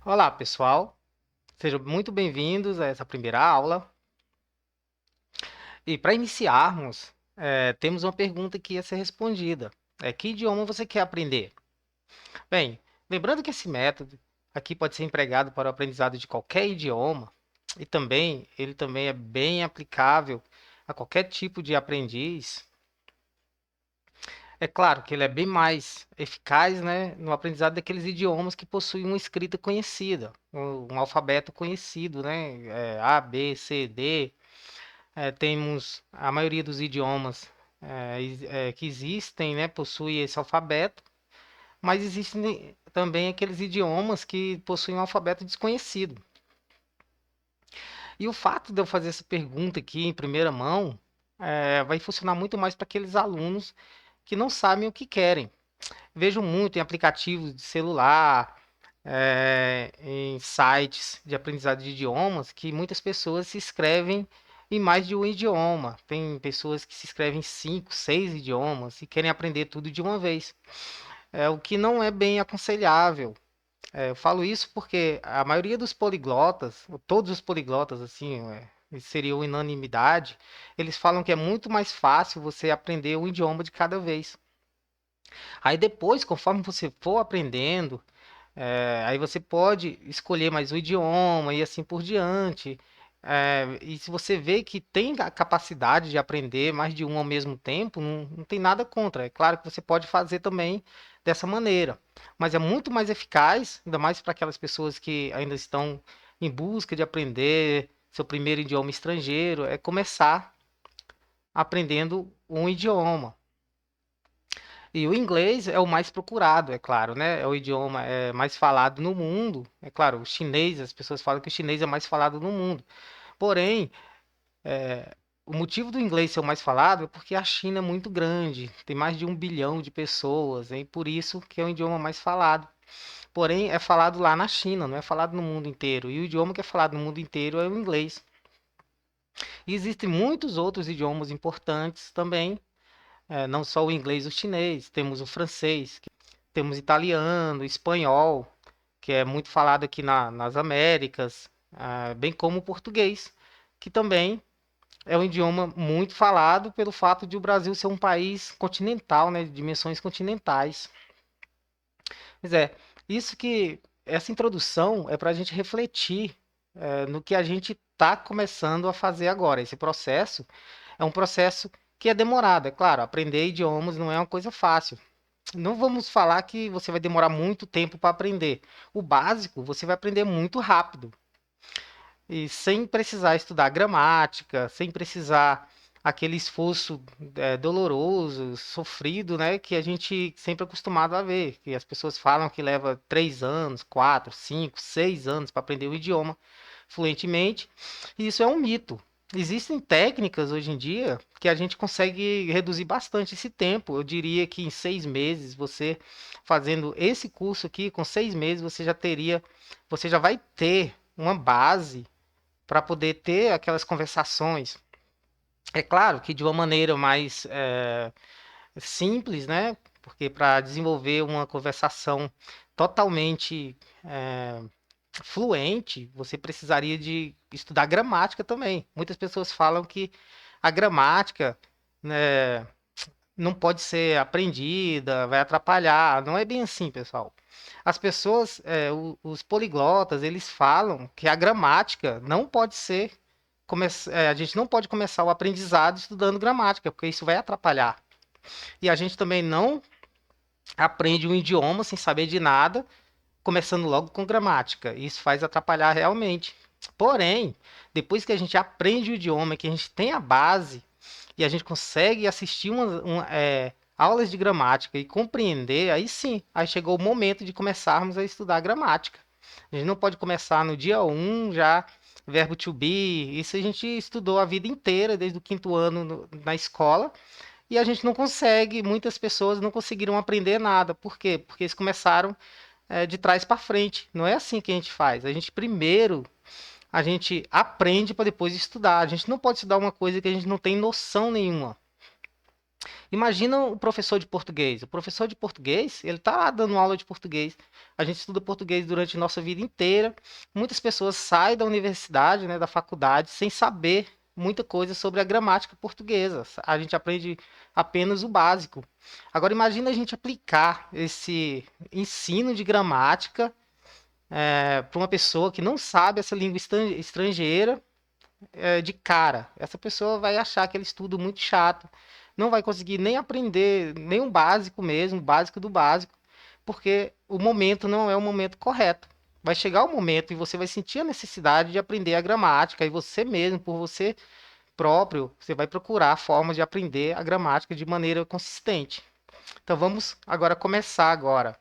Olá, pessoal. Sejam muito bem-vindos a essa primeira aula. E para iniciarmos, temos uma pergunta que ia ser respondida. Que idioma você quer aprender? Bem, lembrando que esse método aqui pode ser empregado para o aprendizado de qualquer idioma e também ele também é bem aplicável a qualquer tipo de aprendiz. É claro que ele é bem mais eficaz, né, no aprendizado daqueles idiomas que possuem uma escrita conhecida, um alfabeto conhecido, né, A, B, C, D. Temos a maioria dos idiomas que existem, né, possui esse alfabeto, mas existem também aqueles idiomas que possuem um alfabeto desconhecido. E o fato de eu fazer essa pergunta aqui em primeira mão vai funcionar muito mais para aqueles alunos que não sabem o que querem. Vejo muito em aplicativos de celular, em sites de aprendizado de idiomas, que muitas pessoas se inscrevem em mais de um idioma. Tem pessoas que se inscrevem em 5, 6 idiomas e querem aprender tudo de uma vez. O que não é bem aconselhável. Eu falo isso porque a maioria dos poliglotas, ou todos os poliglotas, assim, seria unanimidade, eles falam que é muito mais fácil você aprender um idioma de cada vez. Aí depois, conforme você for aprendendo, aí você pode escolher mais o idioma e assim por diante. E se você vê que tem a capacidade de aprender mais de um ao mesmo tempo, não tem nada contra. É claro que você pode fazer também dessa maneira, mas é muito mais eficaz, ainda mais para aquelas pessoas que ainda estão em busca de aprender seu primeiro idioma estrangeiro, é começar aprendendo um idioma. E o inglês é o mais procurado, é claro, né? É o idioma mais falado no mundo. É claro, o chinês, as pessoas falam que o chinês é mais falado no mundo. Porém, o motivo do inglês ser o mais falado é porque a China é muito grande, tem mais de 1 bilhão de pessoas, e por isso que é o idioma mais falado. Porém, é falado lá na China, não é falado no mundo inteiro. E o idioma que é falado no mundo inteiro é o inglês. E existem muitos outros idiomas importantes também, não só o inglês e o chinês, temos o francês, temos italiano, espanhol, que é muito falado aqui nas Américas, bem como o português, que também é um idioma muito falado pelo fato de o Brasil ser um país continental, né, de dimensões continentais. Pois é, isso que essa introdução é para a gente refletir no que a gente está começando a fazer agora. Esse processo é um processo que é demorado, é claro. Aprender idiomas não é uma coisa fácil. Não vamos falar que você vai demorar muito tempo para aprender. O básico você vai aprender muito rápido e sem precisar estudar gramática, sem precisar aquele esforço doloroso, sofrido, né, que a gente sempre é acostumado a ver, que as pessoas falam que leva 3 anos, 4, 5, 6 anos para aprender o idioma fluentemente. E isso é um mito. Existem técnicas hoje em dia que a gente consegue reduzir bastante esse tempo. Eu diria que em 6 meses, você fazendo esse curso aqui, com 6 meses, você já vai ter uma base para poder ter aquelas conversações. É claro que de uma maneira mais simples, né? Porque para desenvolver uma conversação totalmente fluente, você precisaria de estudar gramática também. Muitas pessoas falam que a gramática, né, não pode ser aprendida, vai atrapalhar. Não é bem assim, pessoal. As pessoas, os poliglotas, eles falam que a gramática não pode ser. A gente não pode começar o aprendizado estudando gramática, porque isso vai atrapalhar. E a gente também não aprende um idioma sem saber de nada, começando logo com gramática. Isso faz atrapalhar realmente. Porém, depois que a gente aprende o idioma, que a gente tem a base e a gente consegue assistir aulas de gramática e compreender, aí sim, aí chegou o momento de começarmos a estudar gramática. A gente não pode começar no dia um já verbo to be. Isso a gente estudou a vida inteira, desde o quinto ano na escola, e a gente não consegue, muitas pessoas não conseguiram aprender nada. Por quê? Porque eles começaram de trás para frente. Não é assim que a gente faz. A gente aprende para depois estudar. A gente não pode estudar uma coisa que a gente não tem noção nenhuma. Imagina o professor de português. O professor de português, ele está lá dando aula de português. A gente estuda português durante nossa vida inteira. Muitas pessoas saem da universidade, né, da faculdade, sem saber muita coisa sobre a gramática portuguesa. A gente aprende apenas o básico. Agora imagina a gente aplicar esse ensino de gramática para uma pessoa que não sabe essa língua estrangeira de cara. Essa pessoa vai achar aquele estudo muito chato, não vai conseguir nem aprender nem o básico mesmo, o básico do básico, porque o momento não é o momento correto. Vai chegar o momento e você vai sentir a necessidade de aprender a gramática, e você mesmo, por você próprio, você vai procurar formas de aprender a gramática de maneira consistente. Então vamos agora começar agora.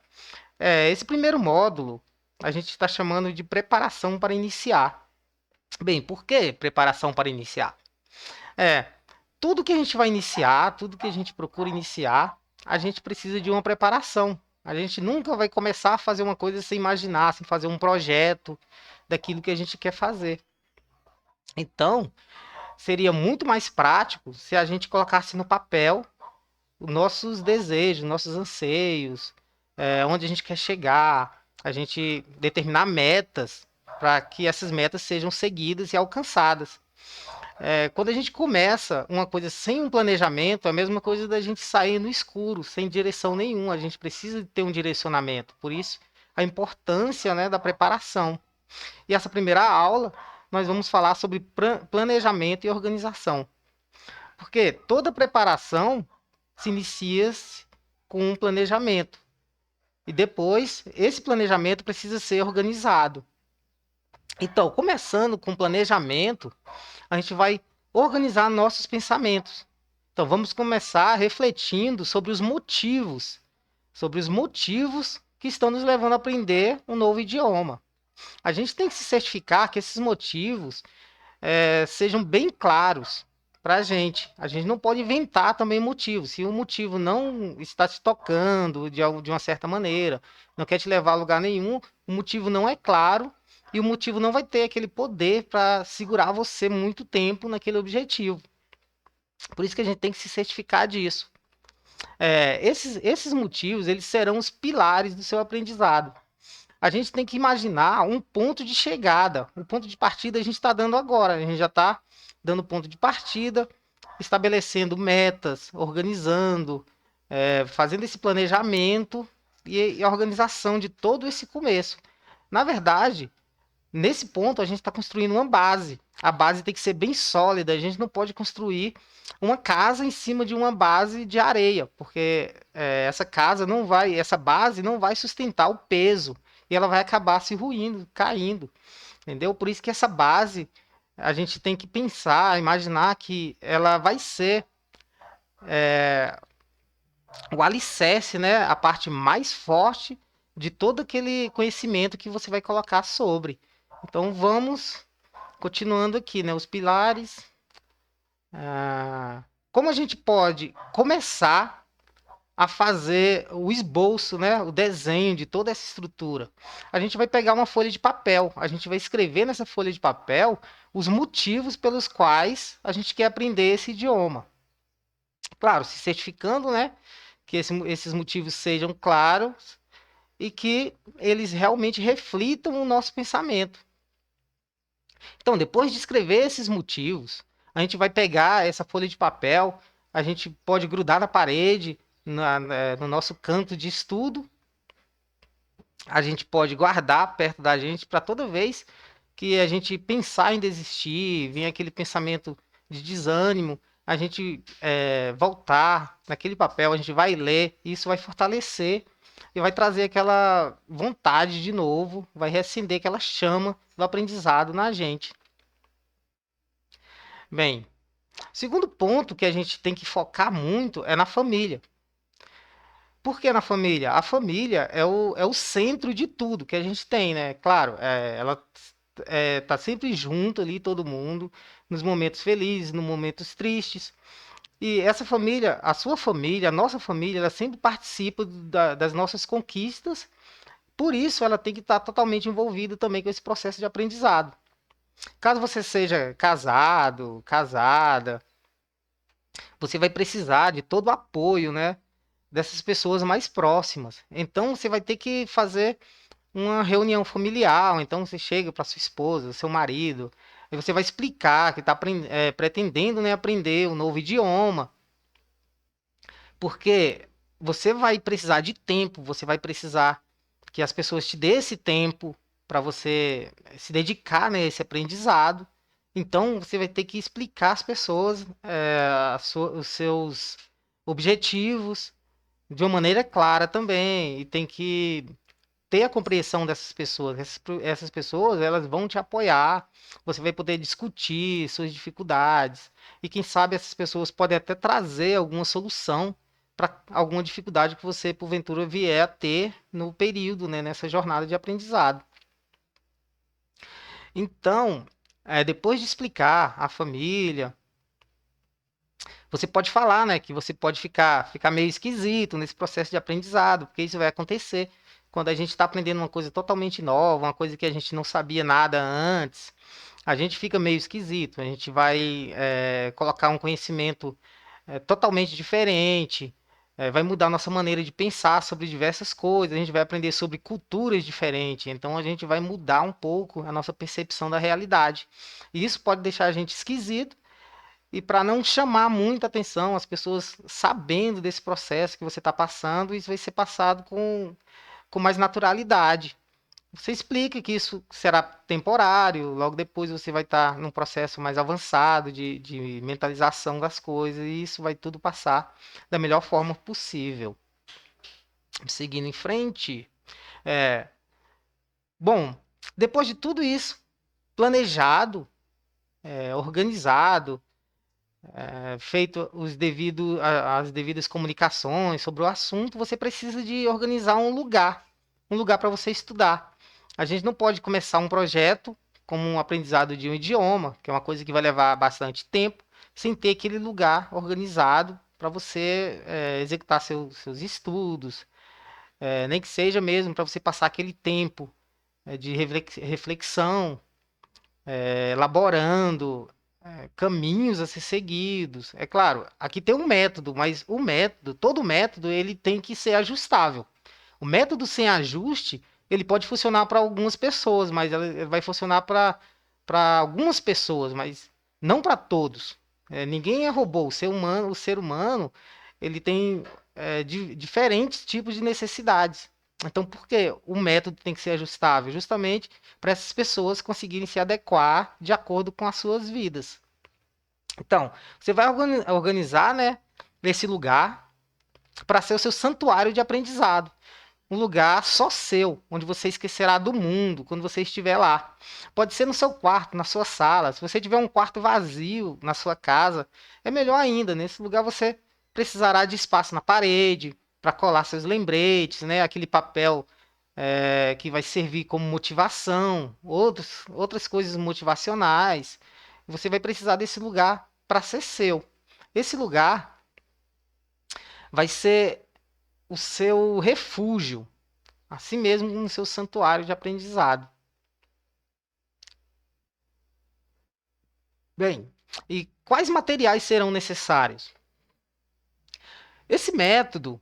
Esse primeiro módulo a gente está chamando de preparação para iniciar. Bem, por que preparação para iniciar? É, tudo que a gente vai iniciar, tudo que a gente procura iniciar, a gente precisa de uma preparação. A gente nunca vai começar a fazer uma coisa sem imaginar, sem fazer um projeto daquilo que a gente quer fazer. Então, seria muito mais prático se a gente colocasse no papel os nossos desejos, nossos anseios, onde a gente quer chegar, a gente determinar metas para que essas metas sejam seguidas e alcançadas. Quando a gente começa uma coisa sem um planejamento, é a mesma coisa da gente sair no escuro, sem direção nenhuma. A gente precisa de ter um direcionamento. Por isso, a importância, né, da preparação. E essa primeira aula, nós vamos falar sobre planejamento e organização. Porque toda preparação se inicia com um planejamento. E depois, esse planejamento precisa ser organizado. Então, começando com planejamento, a gente vai organizar nossos pensamentos. Então, vamos começar refletindo sobre os motivos que estão nos levando a aprender um novo idioma. A gente tem que se certificar que esses motivos sejam bem claros para a gente. A gente não pode inventar também motivos. Se o motivo não está te tocando de uma certa maneira, não quer te levar a lugar nenhum, o motivo não é claro e o motivo não vai ter aquele poder para segurar você muito tempo naquele objetivo. Por isso que a gente tem que se certificar disso. Esses motivos eles serão os pilares do seu aprendizado. A gente tem que imaginar um ponto de chegada. O ponto de partida a gente está dando agora. A gente já está dando ponto de partida, estabelecendo metas, organizando, fazendo esse planejamento e a organização de todo esse começo. Na verdade, nesse ponto a gente está construindo uma base. A base tem que ser bem sólida. A gente não pode construir uma casa em cima de uma base de areia, porque essa base não vai sustentar o peso e ela vai acabar se ruindo, caindo, entendeu? Por isso que essa base a gente tem que pensar, imaginar que ela vai ser o alicerce, né? A parte mais forte de todo aquele conhecimento que você vai colocar sobre. Então vamos continuando aqui, né? Os pilares. Como a gente pode começar a fazer o esboço, né? O desenho de toda essa estrutura? A gente vai pegar uma folha de papel, a gente vai escrever nessa folha de papel os motivos pelos quais a gente quer aprender esse idioma. Claro, se certificando, né? Que esses motivos sejam claros e que eles realmente reflitam o nosso pensamento. Então, depois de escrever esses motivos, a gente vai pegar essa folha de papel, a gente pode grudar na parede, no nosso canto de estudo, a gente pode guardar perto da gente para toda vez que a gente pensar em desistir, vir aquele pensamento de desânimo, a gente voltar naquele papel, a gente vai ler, e isso vai fortalecer e vai trazer aquela vontade de novo, vai reacender aquela chama do aprendizado na gente. Bem, segundo ponto que a gente tem que focar muito é na família. Por que na família? A família é o centro de tudo que a gente tem, né? Claro, ela tá sempre junto ali, todo mundo, nos momentos felizes, nos momentos tristes. E essa família, a sua família, a nossa família, ela sempre participa das nossas conquistas. Por isso, ela tem que estar totalmente envolvida também com esse processo de aprendizado. Caso você seja casado, casada, você vai precisar de todo o apoio, né, dessas pessoas mais próximas. Então você vai ter que fazer uma reunião familiar, ou então você chega para sua esposa, seu marido, e você vai explicar que está pretendendo, né, aprender um novo idioma, porque você vai precisar de tempo, você vai precisar que as pessoas te dê esse tempo para você se dedicar nesse aprendizado. Então você vai ter que explicar às pessoas os seus objetivos de uma maneira clara também, e tem que ter a compreensão dessas pessoas. Essas pessoas, elas vão te apoiar, você vai poder discutir suas dificuldades, e quem sabe essas pessoas podem até trazer alguma solução para alguma dificuldade que você, porventura, vier a ter no período, né, nessa jornada de aprendizado. Então, depois de explicar à família, você pode falar, né, que você pode ficar meio esquisito nesse processo de aprendizado, porque isso vai acontecer quando a gente está aprendendo uma coisa totalmente nova, uma coisa que a gente não sabia nada antes. A gente fica meio esquisito, a gente vai colocar um conhecimento totalmente diferente, vai mudar a nossa maneira de pensar sobre diversas coisas, a gente vai aprender sobre culturas diferentes, então a gente vai mudar um pouco a nossa percepção da realidade. E isso pode deixar a gente esquisito, e para não chamar muita atenção, as pessoas sabendo desse processo que você está passando, isso vai ser passado com mais naturalidade. Você explica que isso será temporário, logo depois você vai estar num processo mais avançado de mentalização das coisas, e isso vai tudo passar da melhor forma possível. Seguindo em frente, é, bom, depois de tudo isso planejado, organizado, feito as devidas comunicações sobre o assunto, você precisa de organizar um lugar para você estudar. A gente não pode começar um projeto como um aprendizado de um idioma, que é uma coisa que vai levar bastante tempo, sem ter aquele lugar organizado para você executar seus estudos, nem que seja mesmo para você passar aquele tempo de reflexão, elaborando caminhos a ser seguidos. É claro, aqui tem um método, mas todo método, ele tem que ser ajustável. O método sem ajuste, ele pode funcionar para algumas pessoas, mas ele vai funcionar para algumas pessoas, mas não para todos. Ninguém é robô. O ser humano, ele tem diferentes tipos de necessidades. Então, por que o método tem que ser ajustável? Justamente para essas pessoas conseguirem se adequar de acordo com as suas vidas. Então, você vai organizar, né, esse lugar para ser o seu santuário de aprendizado. Um lugar só seu, onde você esquecerá do mundo quando você estiver lá. Pode ser no seu quarto, na sua sala. Se você tiver um quarto vazio na sua casa, é melhor ainda. Nesse lugar você precisará de espaço na parede para colar seus lembretes, né? Aquele papel que vai servir como motivação, outras coisas motivacionais. Você vai precisar desse lugar para ser seu. Esse lugar vai ser o seu refúgio, assim mesmo no seu santuário de aprendizado. Bem, e quais materiais serão necessários? Esse método,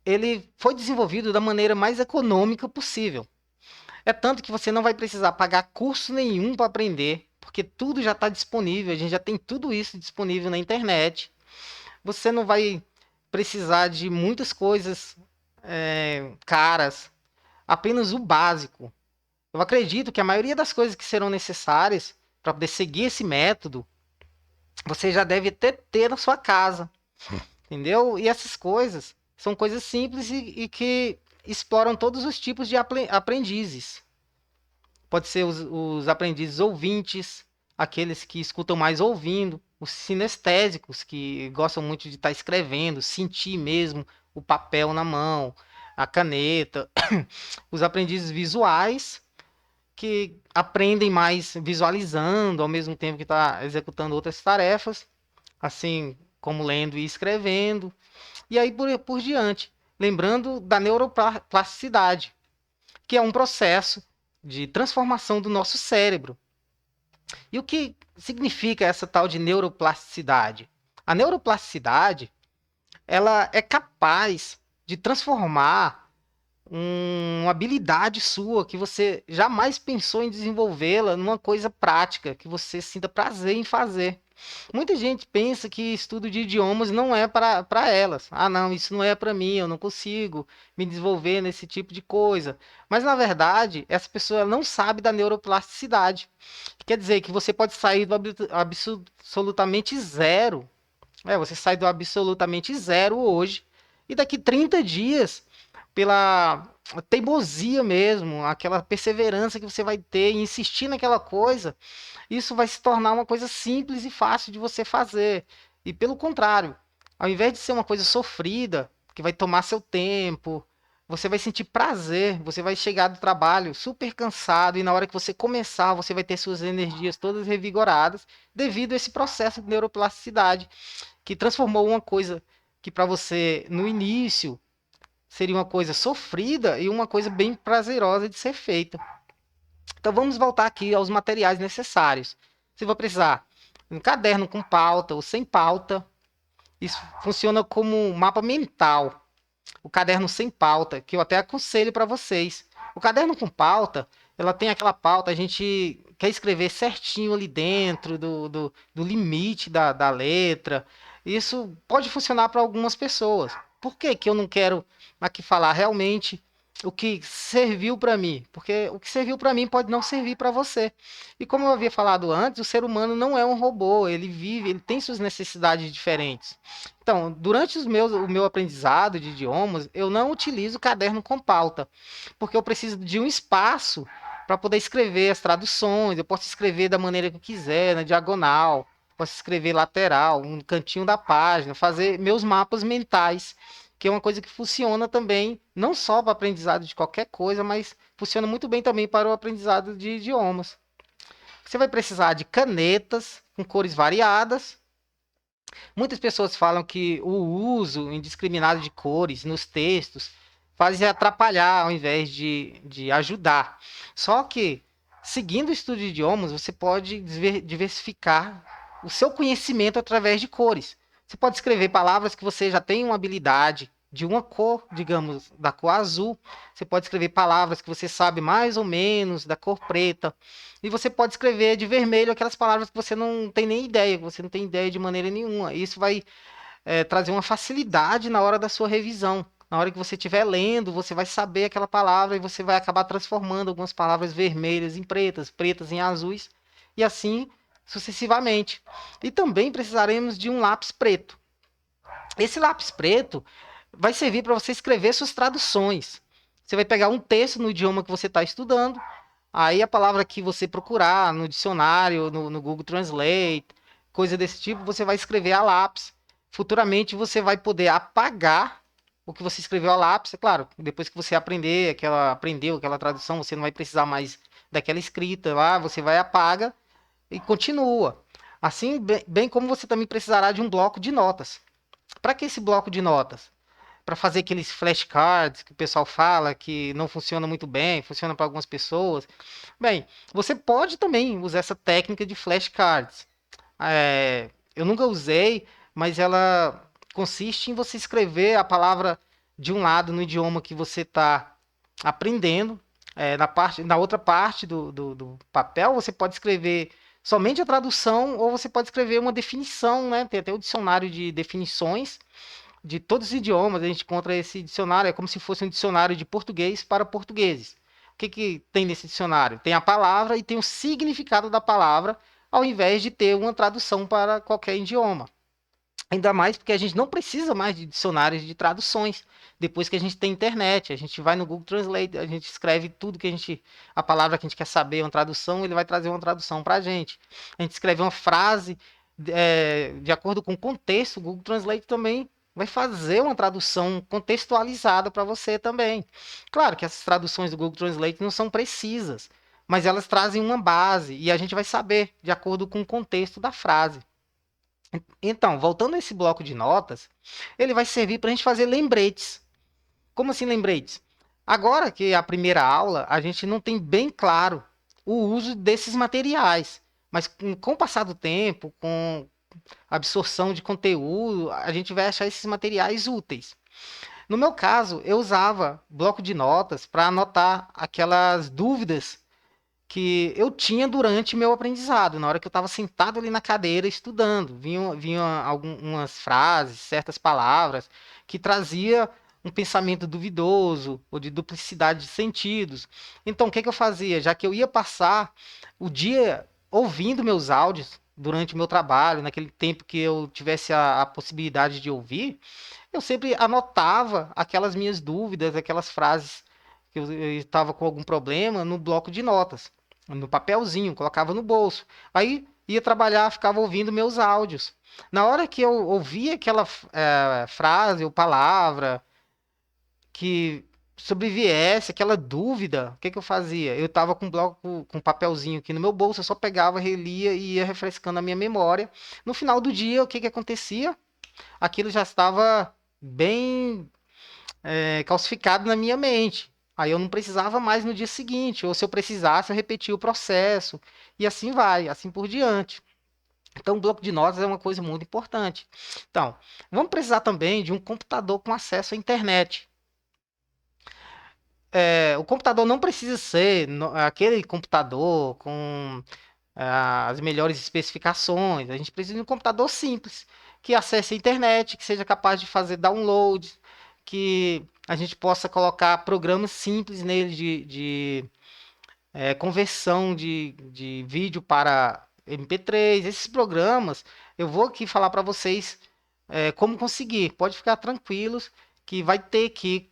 ele foi desenvolvido da maneira mais econômica possível. É tanto que você não vai precisar pagar curso nenhum para aprender, porque tudo já está disponível, a gente já tem tudo isso disponível na internet. Você não vai precisar de muitas coisas caras, apenas o básico. Eu acredito que a maioria das coisas que serão necessárias para poder seguir esse método, você já deve ter na sua casa, entendeu? E essas coisas são coisas simples e que exploram todos os tipos de aprendizes. Pode ser os aprendizes ouvintes, aqueles que escutam mais ouvindo, os sinestésicos, que gostam muito de estar escrevendo, sentir mesmo o papel na mão, a caneta, os aprendizes visuais, que aprendem mais visualizando, ao mesmo tempo que está executando outras tarefas, assim como lendo e escrevendo, e aí por diante. Lembrando da neuroplasticidade, que é um processo de transformação do nosso cérebro. E o que significa essa tal de neuroplasticidade? A neuroplasticidade, ela é capaz de transformar uma habilidade sua que você jamais pensou em desenvolvê-la numa coisa prática, que você sinta prazer em fazer. Muita gente pensa que estudo de idiomas não é para elas. Ah, não, isso não é para mim, eu não consigo me desenvolver nesse tipo de coisa. Mas na verdade, essa pessoa não sabe da neuroplasticidade. Quer dizer que você pode sair do absolutamente zero. Você sai do absolutamente zero hoje e daqui 30 dias, pela teimosia mesmo, aquela perseverança que você vai ter em insistir naquela coisa, isso vai se tornar uma coisa simples e fácil de você fazer. E pelo contrário, ao invés de ser uma coisa sofrida, que vai tomar seu tempo, você vai sentir prazer, você vai chegar do trabalho super cansado e na hora que você começar, você vai ter suas energias todas revigoradas devido a esse processo de neuroplasticidade que transformou uma coisa que para você no início seria uma coisa sofrida e uma coisa bem prazerosa de ser feita. Então vamos voltar aqui aos materiais necessários. Você vai precisar de um caderno com pauta ou sem pauta. Isso funciona como um mapa mental. O caderno sem pauta, que eu até aconselho para vocês. O caderno com pauta, ela tem aquela pauta, a gente quer escrever certinho ali dentro do limite da letra. Isso pode funcionar para algumas pessoas. Por que, que eu não quero aqui falar realmente o que serviu para mim? Porque o que serviu para mim pode não servir para você. E como eu havia falado antes, o ser humano não é um robô, ele vive, ele tem suas necessidades diferentes. Então, durante o meu aprendizado de idiomas, eu não utilizo caderno com pauta, porque eu preciso de um espaço para poder escrever as traduções. Eu posso escrever da maneira que eu quiser, na diagonal, posso escrever lateral, um cantinho da página, fazer meus mapas mentais, que é uma coisa que funciona também, não só para aprendizado de qualquer coisa, mas funciona muito bem também para o aprendizado de idiomas. Você vai precisar de canetas com cores variadas. Muitas pessoas falam que o uso indiscriminado de cores nos textos faz atrapalhar ao invés de ajudar. Só que, seguindo o estudo de idiomas, você pode diversificar o seu conhecimento através de cores. Você pode escrever palavras que você já tem uma habilidade de uma cor, digamos, da cor azul. Você pode escrever palavras que você sabe mais ou menos da cor preta. E você pode escrever de vermelho aquelas palavras que você não tem nem ideia, que você não tem ideia de maneira nenhuma. Isso vai trazer uma facilidade na hora da sua revisão. Na hora que você estiver lendo, você vai saber aquela palavra e você vai acabar transformando algumas palavras vermelhas em pretas, pretas em azuis, e assim sucessivamente. E também precisaremos de um lápis preto. Esse lápis preto vai servir para você escrever suas traduções. Você vai pegar um texto no idioma que você está estudando, aí a palavra que você procurar no dicionário, no Google Translate, coisa desse tipo, você vai escrever a lápis. Futuramente você vai poder apagar o que você escreveu a lápis. É claro, depois que você aprendeu aquela tradução, você não vai precisar mais daquela escrita lá, você vai apaga e continua. Assim, bem como você também precisará de um bloco de notas. Para que esse bloco de notas? Para fazer aqueles flashcards que o pessoal fala que não funciona muito bem, funciona para algumas pessoas. Bem, você pode também usar essa técnica de flashcards. Eu nunca usei, mas ela consiste em você escrever a palavra de um lado no idioma que você está aprendendo. Na outra parte do papel, você pode escrever somente a tradução ou você pode escrever uma definição, né? Tem até o dicionário de definições de todos os idiomas, a gente encontra esse dicionário, é como se fosse um dicionário de português para portugueses. O que, que tem nesse dicionário? Tem a palavra e tem o significado da palavra, ao invés de ter uma tradução para qualquer idioma. Ainda mais porque a gente não precisa mais de dicionários de traduções. Depois que a gente tem internet, a gente vai no Google Translate, a gente escreve tudo que a palavra que a gente quer saber, uma tradução, ele vai trazer uma tradução para a gente. A gente escreve uma frase de acordo com o contexto, o Google Translate também vai fazer uma tradução contextualizada para você também. Claro que essas traduções do Google Translate não são precisas, mas elas trazem uma base e a gente vai saber de acordo com o contexto da frase. Então, voltando a esse bloco de notas, ele vai servir para a gente fazer lembretes. Como assim lembretes? Agora que é a primeira aula, a gente não tem bem claro o uso desses materiais. Mas com o passar do tempo, com absorção de conteúdo, a gente vai achar esses materiais úteis. No meu caso, eu usava bloco de notas para anotar aquelas dúvidas que eu tinha durante meu aprendizado, na hora que eu estava sentado ali na cadeira estudando. Vinham algumas frases, certas palavras, que trazia um pensamento duvidoso ou de duplicidade de sentidos. Então, o que, que eu fazia? Já que eu ia passar o dia ouvindo meus áudios durante o meu trabalho, naquele tempo que eu tivesse a possibilidade de ouvir, eu sempre anotava aquelas minhas dúvidas, aquelas frases que eu estava com algum problema no bloco de notas, no papelzinho, colocava no bolso. Aí ia trabalhar, ficava ouvindo meus áudios. Na hora que eu ouvia aquela frase ou palavra que sobreviesse aquela dúvida, o que, que eu fazia? Eu estava com um bloco, com um papelzinho aqui no meu bolso, eu só pegava, relia e ia refrescando a minha memória. No final do dia, o que, que acontecia? Aquilo já estava bem calcificado na minha mente. Aí eu não precisava mais no dia seguinte, ou se eu precisasse, eu repetia o processo, e assim vai, assim por diante. Então, o bloco de notas é uma coisa muito importante. Então, vamos precisar também de um computador com acesso à internet. O computador não precisa ser aquele computador com as melhores especificações. A gente precisa de um computador simples, que acesse a internet, que seja capaz de fazer download, que a gente possa colocar programas simples nele de conversão de vídeo para MP3. Esses programas, eu vou aqui falar para vocês como conseguir. Pode ficar tranquilos que vai ter aqui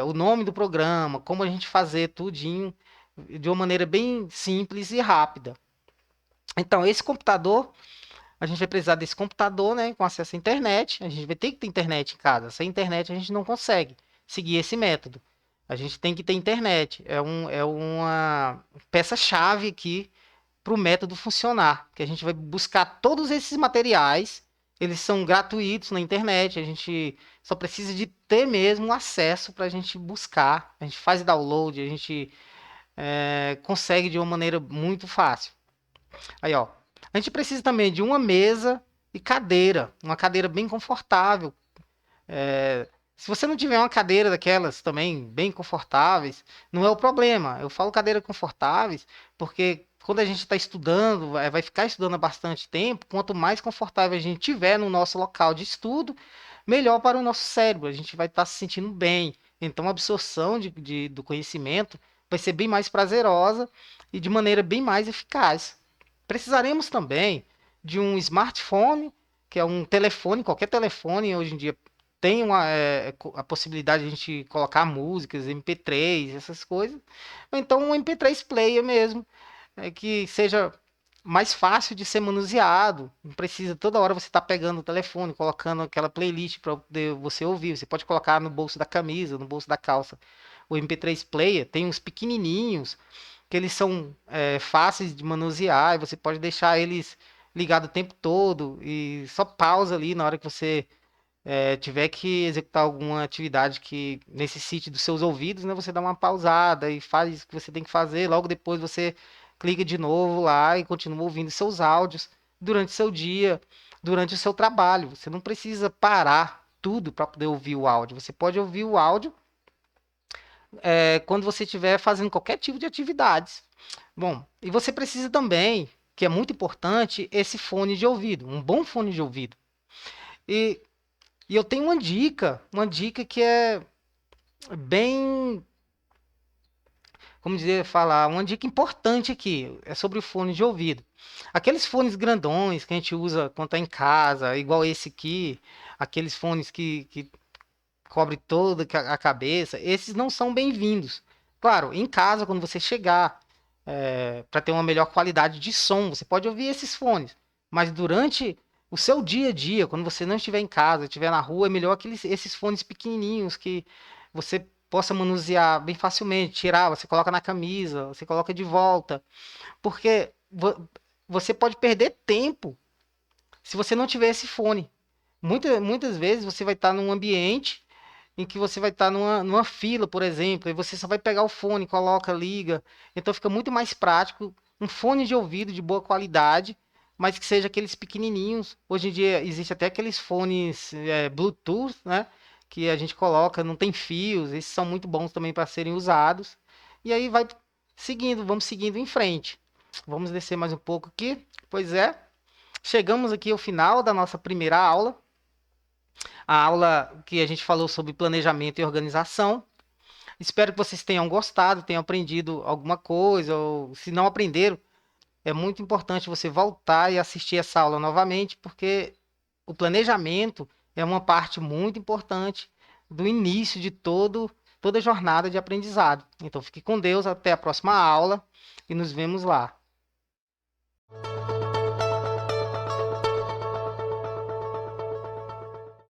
o nome do programa, como a gente fazer tudinho de uma maneira bem simples e rápida. Então, esse computador, a gente vai precisar desse computador, né, com acesso à internet. A gente vai ter que ter internet em casa. Sem internet, a gente não consegue seguir esse método. A gente tem que ter internet. É uma peça-chave aqui para o método funcionar. Que a gente vai buscar todos esses materiais. Eles são gratuitos na internet. A gente só precisa de ter mesmo acesso para a gente buscar. A gente faz download, a gente consegue de uma maneira muito fácil. Aí, ó. A gente precisa também de uma mesa e cadeira. Uma cadeira bem confortável. Se você não tiver uma cadeira daquelas também bem confortáveis, não é o problema. Eu falo cadeira confortáveis porque quando a gente está estudando, vai ficar estudando há bastante tempo, quanto mais confortável a gente tiver no nosso local de estudo, melhor para o nosso cérebro. A gente vai estar se sentindo bem. Então, a absorção do conhecimento vai ser bem mais prazerosa e de maneira bem mais eficaz. Precisaremos também de um smartphone, que é um telefone, qualquer telefone hoje em dia tem a possibilidade de a gente colocar músicas, MP3, essas coisas. Ou então um MP3 player mesmo, que seja mais fácil de ser manuseado. Não precisa toda hora você estar pegando o telefone, colocando aquela playlist para poder você ouvir. Você pode colocar no bolso da camisa, no bolso da calça. O MP3 player tem uns pequenininhos que eles são fáceis de manusear e você pode deixar eles ligados o tempo todo e só pausa ali na hora que você tiver que executar alguma atividade que necessite dos seus ouvidos, né, você dá uma pausada e faz o que você tem que fazer. Logo depois você clica de novo lá e continua ouvindo seus áudios durante o seu dia, durante o seu trabalho. Você não precisa parar tudo para poder ouvir o áudio. Você pode ouvir o áudio quando você estiver fazendo qualquer tipo de atividades. Bom, e você precisa também, que é muito importante, esse fone de ouvido, um bom fone de ouvido. E, e eu tenho uma dica que é bem, como dizer, falar, uma dica importante aqui, é sobre o fone de ouvido. Aqueles fones grandões que a gente usa quando está em casa, igual esse aqui, aqueles fones que cobre toda a cabeça, esses não são bem-vindos. Claro, em casa, quando você chegar, para ter uma melhor qualidade de som, você pode ouvir esses fones. Mas durante o seu dia a dia, quando você não estiver em casa, estiver na rua, é melhor esses fones pequenininhos que você possa manusear bem facilmente, tirar, você coloca na camisa, você coloca de volta, porque você pode perder tempo se você não tiver esse fone. Muitas vezes você vai estar num ambiente em que você vai estar numa fila, por exemplo, e você só vai pegar o fone, coloca, liga. Então fica muito mais prático um fone de ouvido de boa qualidade mas que seja aqueles pequenininhos. Hoje em dia existe até aqueles fones Bluetooth, né? Que a gente coloca, não tem fios, esses são muito bons também para serem usados. E aí vai seguindo, vamos seguindo em frente. Vamos descer mais um pouco aqui. Pois é, chegamos aqui ao final da nossa primeira aula. A aula que a gente falou sobre planejamento e organização. Espero que vocês tenham gostado, tenham aprendido alguma coisa, ou se não aprenderam, é muito importante você voltar e assistir essa aula novamente, porque o planejamento é uma parte muito importante do início de toda a jornada de aprendizado. Então fique com Deus, até a próxima aula e nos vemos lá.